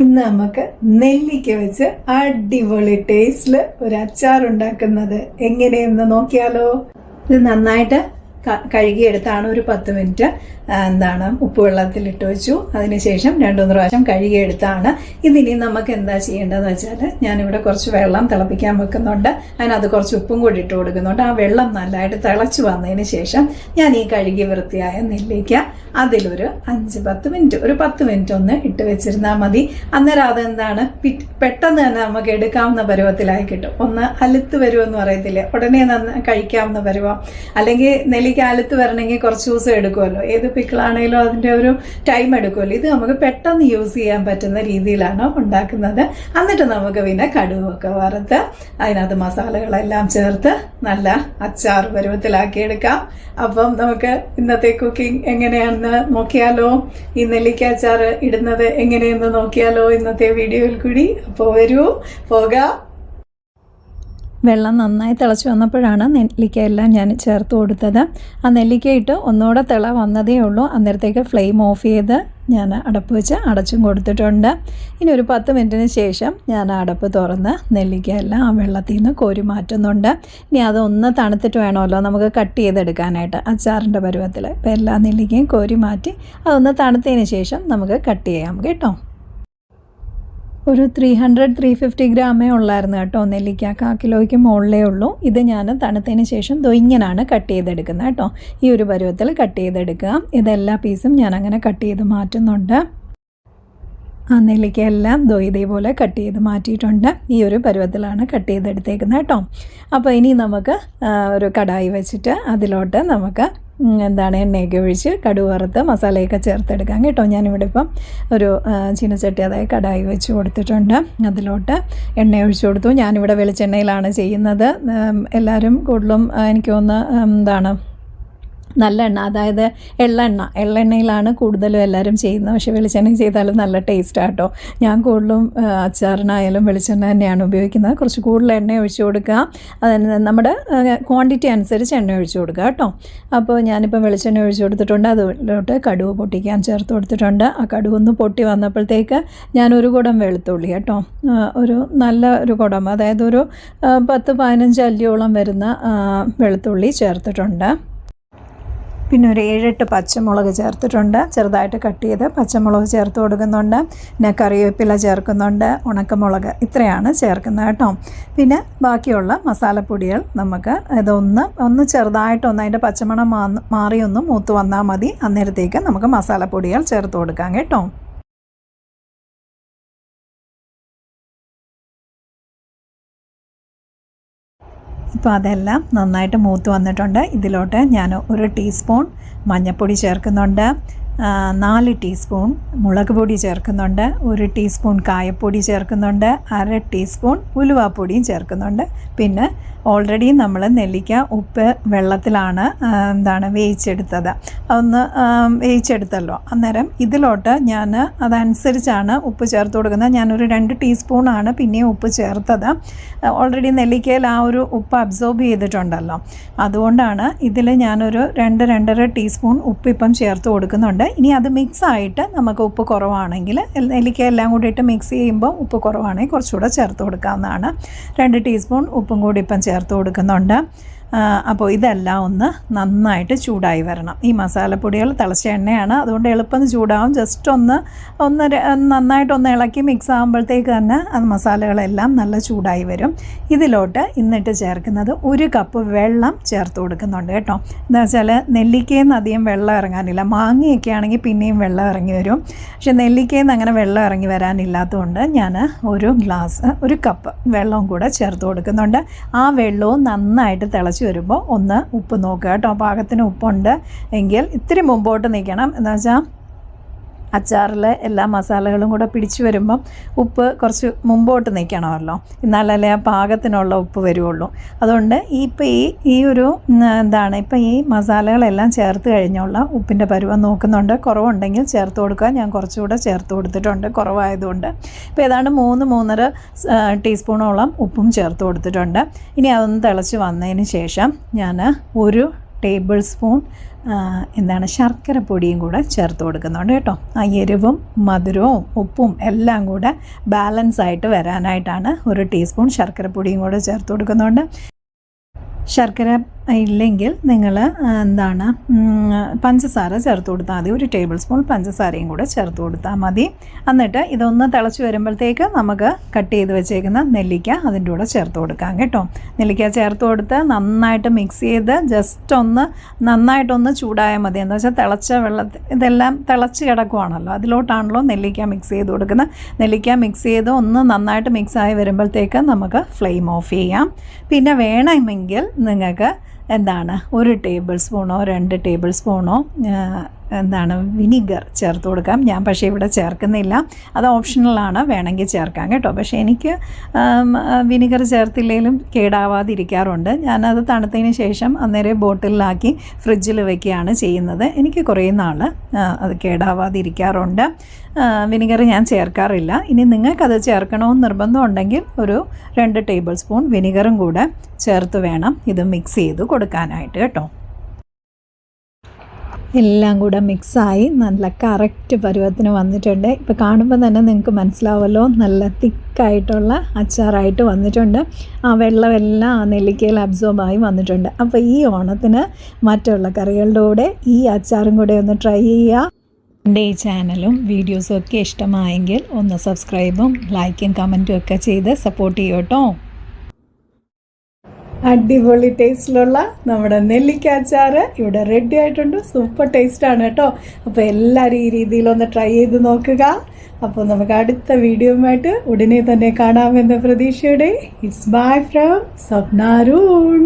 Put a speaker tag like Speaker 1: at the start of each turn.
Speaker 1: ഇന്ന് നമുക്ക് നെല്ലിക്ക വെച്ച് അടിപൊളി ടേസ്റ്റിൽ ഒരു അച്ചാർ ഉണ്ടാക്കുന്നത് എങ്ങനെയെന്ന് നോക്കിയാലോ. ഇത് നന്നായിട്ട് കഴുകിയെടുത്താണ് ഒരു 10 മിനിറ്റ് ഉപ്പുവെള്ളത്തിലിട്ട് വെച്ചു. അതിനുശേഷം 2-3 പ്രാവശ്യം കഴുകിയെടുത്താണ്. ഇതിനി നമുക്ക് എന്താ ചെയ്യേണ്ടതെന്ന് വെച്ചാൽ ഞാനിവിടെ കുറച്ച് വെള്ളം തിളപ്പിക്കാൻ വെക്കുന്നുണ്ട്. അതിനകത്ത് കുറച്ച് ഉപ്പും കൂടി ഇട്ട് കൊടുക്കുന്നുണ്ട്. ആ വെള്ളം നല്ലതായിട്ട് തിളച്ച് വന്നതിന് ശേഷം ഞാൻ ഈ കഴുകി വൃത്തിയായ നെല്ലിക്ക അതിലൊരു 5-10 മിനിറ്റ് ഒരു 10 മിനിറ്റ് ഒന്ന് ഇട്ട് വെച്ചിരുന്നാൽ മതി. അന്നേരം അതെന്താണ് പെട്ടെന്ന് തന്നെ നമുക്ക് എടുക്കാവുന്ന പരുവത്തിലായി കിട്ടും. ഒന്ന് അലുത്ത് വരുമെന്ന് പറയത്തില്ലേ, ഉടനെ കഴിക്കാവുന്ന പരുവം. അല്ലെങ്കിൽ നെല്ലിക്ക അലുത്ത് വരണമെങ്കിൽ കുറച്ച് ദിവസം എടുക്കുമല്ലോ. ഏത് പിക്കിളാണെങ്കിലും അതിൻ്റെ ഒരു ടൈം എടുക്കുമല്ലോ. ഇത് നമുക്ക് പെട്ടെന്ന് യൂസ് ചെയ്യാൻ പറ്റുന്ന രീതിയിലാണ് ഉണ്ടാക്കുന്നത്. എന്നിട്ട് നമുക്ക് പിന്നെ കടുവൊക്കെ വറുത്ത് അതിനകത്ത് മസാലകളെല്ലാം ചേർത്ത് നല്ല അച്ചാർ പരുവത്തിലാക്കി എടുക്കാം. അപ്പം നമുക്ക് ഇന്നത്തെ കുക്കിംഗ് എങ്ങനെയാണെന്ന് നോക്കിയാലോ. ഈ നെല്ലിക്ക അച്ചാർ ഇടുന്നത് എങ്ങനെയെന്ന് നോക്കിയാലോ ഇന്നത്തെ വീഡിയോയിൽ കൂടി. അപ്പോൾ വരൂ, പോകാം. വെള്ളം നന്നായി തിളച്ച് വന്നപ്പോഴാണ് നെല്ലിക്ക എല്ലാം ഞാൻ ചേർത്ത് കൊടുത്തത്. ആ നെല്ലിക്ക ഇട്ട് ഒന്നുകൂടെ തിള വന്നതേ ഉള്ളൂ. അന്നേരത്തേക്ക് ഫ്ലെയിം ഓഫ് ചെയ്ത് ഞാൻ അടപ്പ് വെച്ച് അടച്ചും കൊടുത്തിട്ടുണ്ട്. ഇനി ഒരു 10 മിനിറ്റിന് ശേഷം ഞാൻ അടപ്പ് തുറന്ന് നെല്ലിക്ക എല്ലാം ആ വെള്ളത്തിൽ നിന്ന് കോരി മാറ്റുന്നുണ്ട്. ഇനി അതൊന്ന് തണുത്തിട്ട് വേണമല്ലോ നമുക്ക് കട്ട് ചെയ്തെടുക്കാനായിട്ട് അച്ചാറിൻ്റെ പരുവത്തിൽ. ഇപ്പോൾ എല്ലാ നെല്ലിക്കയും കോരി മാറ്റി അതൊന്ന് തണുത്തതിന് ശേഷം നമുക്ക് കട്ട് ചെയ്യാം കേട്ടോ. ഒരു 300-350 ഗ്രാമേ ഉള്ളായിരുന്നു കേട്ടോ നെല്ലിക്ക. 1/4 കിലോയ്ക്ക് മുകളിലേ ഉള്ളൂ. ഇത് ഞാൻ തണുത്തതിന് ശേഷം ഇങ്ങനെയാണ് കട്ട് ചെയ്തെടുക്കുന്നത് കേട്ടോ. ഈ ഒരു പരുവത്തിൽ കട്ട് ചെയ്തെടുക്കുക. ഇതെല്ലാ പീസും ഞാൻ അങ്ങനെ കട്ട് ചെയ്ത് മാറ്റുന്നുണ്ട്. ആ നെല്ലിക്ക എല്ലാം ഇതേപോലെ കട്ട് ചെയ്ത് മാറ്റിയിട്ടുണ്ട്. ഈ ഒരു പരുവത്തിലാണ് കട്ട് ചെയ്തെടുത്തേക്കുന്നത് കേട്ടോ. അപ്പോൾ ഇനി നമുക്ക് ഒരു കടായി വെച്ചിട്ട് അതിലോട്ട് നമുക്ക് എണ്ണയൊക്കെ ഒഴിച്ച് കടുക് വറുത്ത് മസാലയൊക്കെ ചേർത്തെടുക്കാം കേട്ടോ. ഞാനിവിടെ ഇപ്പം ഒരു ചീനച്ചട്ടി അതായത് കടായി വെച്ച് കൊടുത്തിട്ടുണ്ട്. അതിലോട്ട് എണ്ണ ഒഴിച്ചു കൊടുത്തു. ഞാനിവിടെ വെളിച്ചെണ്ണയിലാണ് ചെയ്യുന്നത്. എല്ലാവരും കൂടുതലും എനിക്ക് തോന്നുന്നു നല്ല എണ്ണ, അതായത് എള്ളെണ്ണയിലാണ് കൂടുതലും എല്ലാവരും ചെയ്യുന്നത്. പക്ഷേ വെളിച്ചെണ്ണ ചെയ്താലും നല്ല ടേസ്റ്റാണ് കേട്ടോ. ഞാൻ കൂടുതലും അച്ചാറിനായാലും വെളിച്ചെണ്ണ തന്നെയാണ് ഉപയോഗിക്കുന്നത്. കുറച്ച് കൂടുതൽ എണ്ണ ഒഴിച്ചു കൊടുക്കുക. അതിന് നമ്മുടെ ക്വാണ്ടിറ്റി അനുസരിച്ച് എണ്ണ ഒഴിച്ചു കൊടുക്കുക കേട്ടോ. അപ്പോൾ ഞാനിപ്പോൾ വെളിച്ചെണ്ണ ഒഴിച്ചു കൊടുത്തിട്ടുണ്ട്. അതിലോട്ട് കടുക് പൊട്ടിക്കാൻ ചേർത്ത് കൊടുത്തിട്ടുണ്ട്. ആ കടുക് ഒന്ന് പൊട്ടി വന്നപ്പോഴത്തേക്ക് ഞാനൊരു കുടം വെളുത്തുള്ളി കേട്ടോ, ഒരു നല്ല ഒരു കുടം, അതായത് ഒരു 10-15 അല്ലിയോളം വരുന്ന വെളുത്തുള്ളി ചേർത്തിട്ടുണ്ട്. പിന്നെ ഒരു 7-8 പച്ചമുളക് ചേർത്തിട്ടുണ്ട്. ചെറുതായിട്ട് കട്ട് ചെയ്ത് പച്ചമുളക് ചേർത്ത് കൊടുക്കുന്നുണ്ട്. പിന്നെ കറിവേപ്പില ചേർക്കുന്നുണ്ട്, ഉണക്കമുളക്, ഇത്രയാണ് ചേർക്കുന്നത് കേട്ടോ. പിന്നെ ബാക്കിയുള്ള മസാലപ്പൊടികൾ നമുക്ക് ഇതൊന്ന് ചെറുതായിട്ടൊന്ന് അതിൻ്റെ പച്ചമണം മാറി ഒന്ന് മൂത്ത് വന്നാൽ മതി. അന്നേരത്തേക്ക് നമുക്ക് മസാലപ്പൊടികൾ ചേർത്ത് കൊടുക്കാം കേട്ടോ. ഇപ്പോൾ അതെല്ലാം നന്നായിട്ട് മൂത്ത് വന്നിട്ടുണ്ട്. ഇതിലോട്ട് ഞാൻ 1 ടീസ്പൂൺ മഞ്ഞൾപ്പൊടി ചേർക്കുന്നുണ്ട്, 4 ടീസ്പൂൺ മുളക് പൊടി ചേർക്കുന്നുണ്ട്, 1 ടീസ്പൂൺ കായപ്പൊടി ചേർക്കുന്നുണ്ട്, 1/2 ടീസ്പൂൺ ഉലുവാപ്പൊടിയും ചേർക്കുന്നുണ്ട്. പിന്നെ ഓൾറെഡി നമ്മൾ നെല്ലിക്ക ഉപ്പ് വെള്ളത്തിലാണ് വേവിച്ചെടുത്തത്. അതൊന്ന് വേവിച്ചെടുത്തല്ലോ. അന്നേരം ഇതിലോട്ട് ഞാൻ അതനുസരിച്ചാണ് ഉപ്പ് ചേർത്ത് കൊടുക്കുന്നത്. ഞാനൊരു 2 ടീസ്പൂണാണ് പിന്നെയും ഉപ്പ് ചേർത്തത്. ഓൾറെഡി നെല്ലിക്കയിൽ ആ ഒരു ഉപ്പ് അബ്സോർബ് ചെയ്തിട്ടുണ്ടല്ലോ. അതുകൊണ്ടാണ് ഇതിൽ ഞാനൊരു 2-2.5 ടീസ്പൂൺ ഉപ്പ് ഇപ്പം ചേർത്ത് കൊടുക്കുന്നുണ്ട്. ഇനി അത് മിക്സായിട്ട് നമുക്ക് ഉപ്പ് കുറവാണെങ്കിൽ നെല്ലിക്ക എല്ലാം കൂടിയിട്ട് മിക്സ് ചെയ്യുമ്പോൾ ഉപ്പ് കുറവാണെങ്കിൽ കുറച്ചുകൂടെ ചേർത്ത് കൊടുക്കാവുന്നതാണ്. 2 ടീസ്പൂൺ ഉപ്പും കൂടി ഇപ്പം ചേർത്ത് കൊടുക്കുന്നുണ്ട്. അപ്പോൾ ഇതെല്ലാം ഒന്ന് നന്നായിട്ട് ചൂടായി വരണം. ഈ മസാലപ്പൊടികൾ തിളച്ച എണ്ണയാണ്, അതുകൊണ്ട് എളുപ്പം ചൂടാവും. ജസ്റ്റ് ഒന്ന് നന്നായിട്ടൊന്ന് ഇളക്കി മിക്സ് ആകുമ്പോഴത്തേക്ക് തന്നെ അത് മസാലകളെല്ലാം നല്ല ചൂടായി വരും. ഇതിലോട്ട് എന്നിട്ട് ചേർക്കുന്നത് 1 കപ്പ് വെള്ളം ചേർത്ത് കൊടുക്കുന്നുണ്ട് കേട്ടോ. എന്താ വെച്ചാൽ നെല്ലിക്കയിൽ നിന്ന് അധികം വെള്ളം ഇറങ്ങാനില്ല. മാങ്ങയൊക്കെ ആണെങ്കിൽ പിന്നെയും വെള്ളം ഇറങ്ങി വരും. പക്ഷേ നെല്ലിക്കയിൽ നിന്ന് അങ്ങനെ വെള്ളം ഇറങ്ങി വരാനില്ലാത്തതുകൊണ്ട് ഞാൻ 1 കപ്പ് വെള്ളവും കൂടെ ചേർത്ത് കൊടുക്കുന്നുണ്ട്. ആ വെള്ളവും നന്നായിട്ട് തിളച്ച് വരുമ്പോൾ ഒന്ന് ഉപ്പ് നോക്കുക കേട്ടോ. പാകത്തിന് ഉപ്പുണ്ട് എങ്കിൽ ഇത്തിരി മുമ്പോട്ട് നിൽക്കണം. എന്താ വെച്ചാൽ അച്ചാറിൽ എല്ലാ മസാലകളും കൂടെ പിടിച്ചു വരുമ്പം ഉപ്പ് കുറച്ച് മുമ്പോട്ട് നിൽക്കണമല്ലോ, എന്നാലല്ലേ ആ പാകത്തിനുള്ള ഉപ്പ് വരുള്ളൂ. അതുകൊണ്ട് ഇപ്പം ഈ മസാലകളെല്ലാം ചേർത്ത് കഴിഞ്ഞുള്ള ഉപ്പിൻ്റെ പരുവം നോക്കുന്നുണ്ട്. കുറവുണ്ടെങ്കിൽ ചേർത്ത് കൊടുക്കുക. ഞാൻ കുറച്ചുകൂടെ ചേർത്ത് കൊടുത്തിട്ടുണ്ട് കുറവായതുകൊണ്ട്. ഇപ്പോൾ ഏതാണ്ട് 3-3.5 ടീസ്പൂണോളം ഉപ്പും ചേർത്ത് കൊടുത്തിട്ടുണ്ട്. ഇനി അതൊന്ന് തിളച്ച് വന്നതിന് ശേഷം ഞാൻ 1 ടേബിൾ സ്പൂൺ എന്താണ് ശർക്കര പൊടിയും കൂടെ ചേർത്ത് കൊടുക്കുന്നുണ്ട് കേട്ടോ. ആ എരിവും മധുരവും ഉപ്പും എല്ലാം കൂടെ ബാലൻസ് ആയിട്ട് വരാനായിട്ടാണ് 1 ടീസ്പൂൺ ശർക്കര പൊടിയും കൂടെ ചേർത്ത് കൊടുക്കുന്നുണ്ട്. ശർക്കര ഇല്ലെങ്കിൽ നിങ്ങൾ എന്താണ് പഞ്ചസാര ചേർത്ത് കൊടുത്താൽ മതി. 1 ടേബിൾ സ്പൂൺ പഞ്ചസാരയും കൂടെ ചേർത്ത് കൊടുത്താൽ മതി. എന്നിട്ട് ഇതൊന്ന് തിളച്ച് വരുമ്പോഴത്തേക്ക് നമുക്ക് കട്ട് ചെയ്ത് വെച്ചേക്കുന്ന നെല്ലിക്ക അതിൻ്റെ കൂടെ ചേർത്ത് കൊടുക്കാം കേട്ടോ. നെല്ലിക്ക ചേർത്ത് കൊടുത്ത് നന്നായിട്ട് മിക്സ് ചെയ്ത് ജസ്റ്റ് ഒന്ന് നന്നായിട്ടൊന്ന് ചൂടായാൽ മതി. എന്താ വെച്ചാൽ തിളച്ച വെള്ളത്തിൽ ഇതെല്ലാം തിളച്ച് കിടക്കുവാണല്ലോ, അതിലോട്ടാണല്ലോ നെല്ലിക്ക മിക്സ് ചെയ്ത് കൊടുക്കുന്നത്. നെല്ലിക്ക മിക്സ് ചെയ്ത് ഒന്ന് നന്നായിട്ട് മിക്സായി വരുമ്പോഴത്തേക്ക് നമുക്ക് ഫ്ലെയിം ഓഫ് ചെയ്യാം. പിന്നെ വേണമെങ്കിൽ നിങ്ങൾക്ക് എന്താണ് 1 ടേബിൾ സ്പൂണോ 2 ടേബിൾ സ്പൂണോ എന്താണ് വിനിഗർ ചേർത്ത് കൊടുക്കാം. ഞാൻ പക്ഷേ ഇവിടെ ചേർക്കുന്നില്ല, അത് ഓപ്ഷണലാണ്, വേണമെങ്കിൽ ചേർക്കാം കേട്ടോ. പക്ഷേ എനിക്ക് വിനിഗർ ചേർത്തില്ലെങ്കിലും കേടാവാതിരിക്കാറുണ്ട്. ഞാനത് തണുത്തതിന് ശേഷം അന്നേരം ബോട്ടിലാക്കി ഫ്രിഡ്ജിൽ വെക്കുകയാണ് ചെയ്യുന്നത്. എനിക്ക് കുറേ നാൾ അത് കേടാവാതിരിക്കാറുണ്ട്. വിനിഗർ ഞാൻ ചേർക്കാറില്ല. ഇനി നിങ്ങൾക്കത് ചേർക്കണമെന്ന് നിർബന്ധം ഉണ്ടെങ്കിൽ 2 ടേബിൾ സ്പൂൺ വിനിഗറും കൂടെ ചേർത്ത് വേണം ഇത് മിക്സ് ചെയ്ത് കൊടുക്കാനായിട്ട് കേട്ടോ. എല്ലാം കൂടെ മിക്സായി നല്ല കറക്റ്റ് പരുവത്തിന് വന്നിട്ടുണ്ട്. ഇപ്പോൾ കാണുമ്പോൾ തന്നെ നിങ്ങൾക്ക് മനസ്സിലാവുമല്ലോ, നല്ല തിക്കായിട്ടുള്ള അച്ചാറായിട്ട് വന്നിട്ടുണ്ട്. ആ വെള്ളമെല്ലാം ആ നെല്ലിക്കയിൽ അബ്സോർബായി വന്നിട്ടുണ്ട്. അപ്പോൾ ഈ ഓണത്തിന് മറ്റുള്ള കറികളുടെ കൂടെ ഈ അച്ചാറും കൂടെ ഒന്ന് ട്രൈ ചെയ്യുക. എൻ്റെ ഈ ചാനലും വീഡിയോസും ഒക്കെ ഇഷ്ടമായെങ്കിൽ ഒന്ന് സബ്സ്ക്രൈബും ലൈക്കും കമൻറ്റും ഒക്കെ ചെയ്ത് സപ്പോർട്ട് ചെയ്യൂ കേട്ടോ. അടിപൊളി ടേസ്റ്റിലുള്ള നമ്മുടെ നെല്ലിക്ക അച്ചാർ ഇവിടെ റെഡി ആയിട്ടുണ്ട്. സൂപ്പർ ടേസ്റ്റാണ് കേട്ടോ. അപ്പോൾ എല്ലാവരും ഈ രീതിയിലൊന്ന് ട്രൈ ചെയ്ത് നോക്കുക. അപ്പോൾ നമുക്ക് അടുത്ത വീഡിയോയുമായിട്ട് ഉടനെ തന്നെ കാണാമെന്ന പ്രതീക്ഷയോടെ it's bye from Swapna Arun.